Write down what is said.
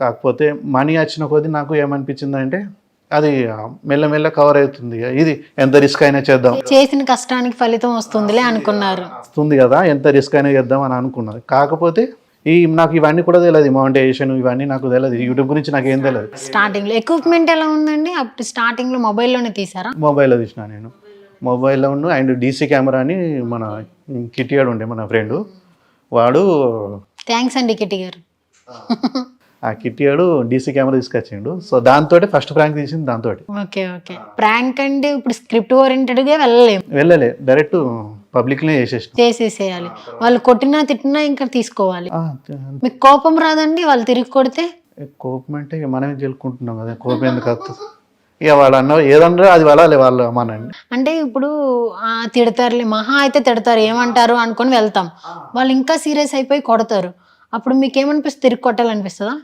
కాకపోతే మనీ వచ్చిన కొద్దీ నాకు ఏమనిపించిందంటే అది మెల్లమెల్ల కవర్ అవుతుంది, ఇది ఎంత రిస్క్ అయినా చేద్దాం, చేసిన కష్టానికి ఫలితం వస్తుందిలే అనుకున్నారు. వస్తుంది కదా ఎంత రిస్క్ అయినా చేద్దాం అని అనుకున్నది. కాకపోతే నాకు ఇవన్నీ కూడా తెలియదు, మౌంటేషన్ ఇవన్నీ నాకు తెలియదు, యూట్యూబ్ గురించి నాకు ఏం తెలియదు. స్టార్టింగ్ లో ఎక్విప్మెంట్ ఎలా ఉందండి? అప్పుడు స్టార్టింగ్ లో మొబైల్లోనే తీసారా? మొబైల్లో తీసిన నేను, మొబైల్లో ఉన్న అండ్ డీసీ కెమెరా అని మన కిటియాడు ఉండే మన ఫ్రెండ్, వాడు థ్యాంక్స్ అండి కిట్టి గారు. ఆ కిటియాడు డీసీ కెమెరా తీసుకొచ్చిండు. సో దాంతో ఫస్ట్ ప్రాంక్ తీసింది దాంతో. Okay okay. ప్రాంక్ అంటే ఇప్పుడు స్క్రిప్ట్ ఓరియంటెడ్ గా వెళ్ళలే, డైరెక్ట్ పబ్లిక్నే చేసేసేయాలి. వాళ్ళు కొట్టినా తిట్టినా ఇంకా తీసుకోవాలి. మీకు కోపం రాదండి వాళ్ళు తిరిగి కొడితే? కోపం అంటే ఇక మనమే గెలుకుంటున్నాం కదా, కోపం ఎందుకు వస్తుంది? ఇక వాళ్ళు అన్న ఏదన్నా అది వెళ్ళాలి వాళ్ళు అమ్మానండి. అంటే ఇప్పుడు తిడతారులే, మహా అయితే తిడతారు, ఏమంటారు అనుకొని వెళ్తాం. వాళ్ళు ఇంకా సీరియస్ అయిపోయి కొడతారు, అప్పుడు మీకు ఏమనిపిస్తుంది? తిరిగి కొట్టాలనిపిస్తుందా?